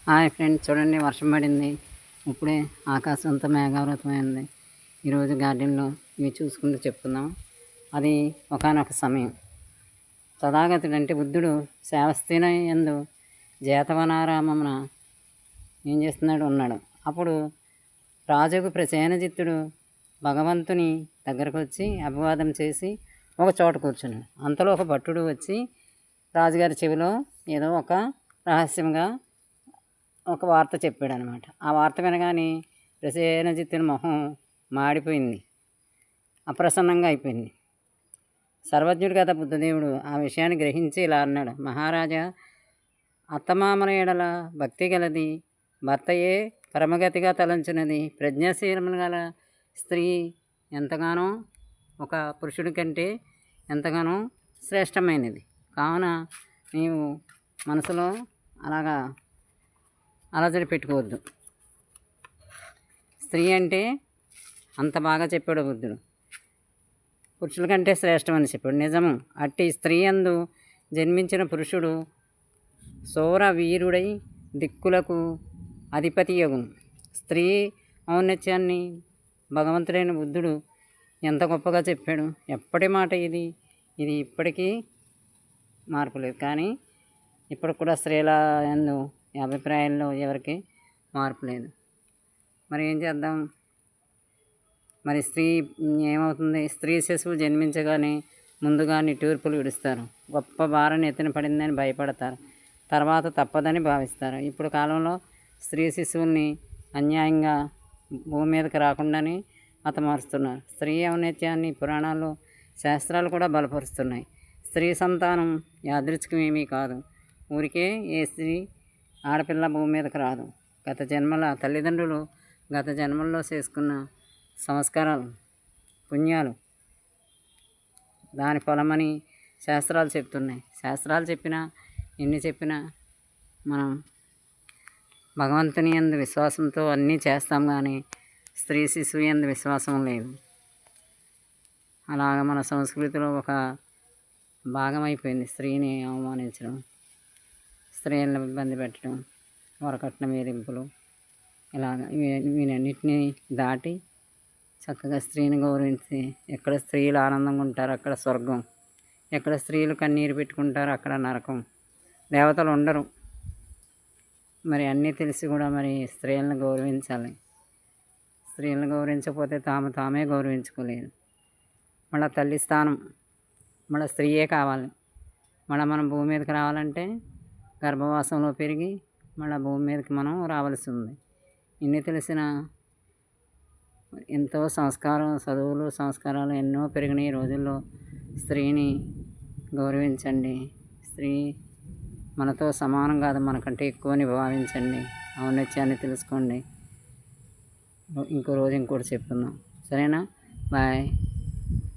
Hi friends, చూడండి వర్షం పడింది. ఇప్పుడే ఆకాశం అంతా మేఘావృతమైంది. ఈరోజు గార్డెన్లో ఇవి చూసుకుంటూ చెప్పుకుందాం. అది ఒకానొక సమయం. తథాగతుడు అంటే బుద్ధుడు శావస్థిన యందు జేతవనారామమున ఏం చేస్తున్నాడు ఉన్నాడు. అప్పుడు రాజుకు ప్రసేనజిత్తుడు భగవంతుని దగ్గరకు వచ్చి అభివాదం చేసి ఒక చోట కూర్చున్నాడు. అంతలో ఒక భట్టుడు వచ్చి రాజుగారి చెవిలో ఏదో ఒక రహస్యంగా ఒక వార్త చెప్పాడు అనమాట. ఆ వార్త వినగానే ప్రసేనజిత్తుని మొహం మాడిపోయింది, అప్రసన్నంగా అయిపోయింది. సర్వజ్ఞుడు కదా బుద్ధదేవుడు. ఆ విషయాన్ని గ్రహించి ఇలా అన్నాడు: మహారాజా, అత్తమామల ఎడల భక్తి గలది, భర్తయే పరమగతిగా తలంచున్నది. ప్రజ్ఞాశీలములు గల స్త్రీ ఎంతగానో ఒక పురుషుడి కంటే ఎంతగానో శ్రేష్టమైనది. కావున నీవు మనసులో అలాగా అలజడి పెట్టుకోవద్దు. స్త్రీ అంటే అంత బాగా చెప్పాడు బుద్ధుడు. పురుషుల కంటే శ్రేష్టమని చెప్పాడు. నిజము. అట్టి స్త్రీ యందు జన్మించిన పురుషుడు సౌర వీరుడై దిక్కులకు అధిపతి యగును. స్త్రీ ఔన్నత్యాన్ని భగవంతుడైన బుద్ధుడు ఎంత గొప్పగా చెప్పాడు. ఎప్పటి మాట ఇది. ఇది ఇప్పటికీ మార్పు లేదు. కానీ ఇప్పుడు కూడా స్త్రీల యందు అభిప్రాయాల్లో ఎవరికి మార్పు లేదు. మరి ఏం చేద్దాం? మరి స్త్రీ ఏమవుతుంది? స్త్రీ శిశువు జన్మించగానే ముందుగా నిట్టూర్పులు విడుస్తారు. గొప్ప భారాన్ని ఎత్తిన పడిందని భయపడతారు. తర్వాత తప్పదని భావిస్తారు. ఇప్పుడు కాలంలో స్త్రీ శిశువుల్ని అన్యాయంగా భూమి మీదకి రాకుండానే హతమారుస్తున్నారు. స్త్రీ ఔన్నత్యాన్ని పురాణాలు, శాస్త్రాలు కూడా బలపరుస్తున్నాయి. స్త్రీ సంతానం యాదృచ్ఛికమేమీ కాదు. ఊరికే ఏ స్త్రీ ఆడపిల్ల భూమి మీదకి రాదు. గత జన్మల తల్లిదండ్రులు గత జన్మల్లో చేసుకున్న సంస్కారాలు, పుణ్యాలు దాని ఫలమని శాస్త్రాలు చెప్తున్నాయి. శాస్త్రాలు చెప్పినా ఎన్ని చెప్పినా మనం భగవంతుని యందు విశ్వాసంతో అన్నీ చేస్తాం, కానీ స్త్రీ శిశువు యందు విశ్వాసం లేదు. అలాగ మన సంస్కృతిలో ఒక భాగం అయిపోయింది స్త్రీని అవమానించడం, స్త్రీలను ఇబ్బంది పెట్టడం, వరకట్న వేధింపులు. ఇలాగ వీటన్నిటిని దాటి చక్కగా స్త్రీని గౌరవించి, ఎక్కడ స్త్రీలు ఆనందంగా ఉంటారో అక్కడ స్వర్గం, ఎక్కడ స్త్రీలు కన్నీరు పెట్టుకుంటారో అక్కడ నరకం. దేవతలు ఉండరు. మరి అన్నీ తెలిసి కూడా మరి స్త్రీలను గౌరవించాలి. స్త్రీలను గౌరవించకపోతే తామే గౌరవించుకోలేదు. మళ్ళీ తల్లి స్థానం మళ్ళీ స్త్రీయే కావాలి. మళ్ళీ మనం భూమి మీదకి రావాలంటే గర్భవాసంలో పెరిగి మళ్ళీ భూమి మీదకి మనం రావాల్సి ఉంది. ఇన్ని తెలిసిన ఎంతో సంస్కారం, చదువులు, సంస్కారాలు ఎన్నో పెరిగిన ఈ రోజుల్లో స్త్రీని గౌరవించండి. స్త్రీ మనతో సమానం కాదు, మనకంటే ఎక్కువని భావించండి. ఔన్నత్యాన్ని తెలుసుకోండి. ఇంకో రోజు ఇంకోటి చెప్తున్నాం. సరేనా? బాయ్.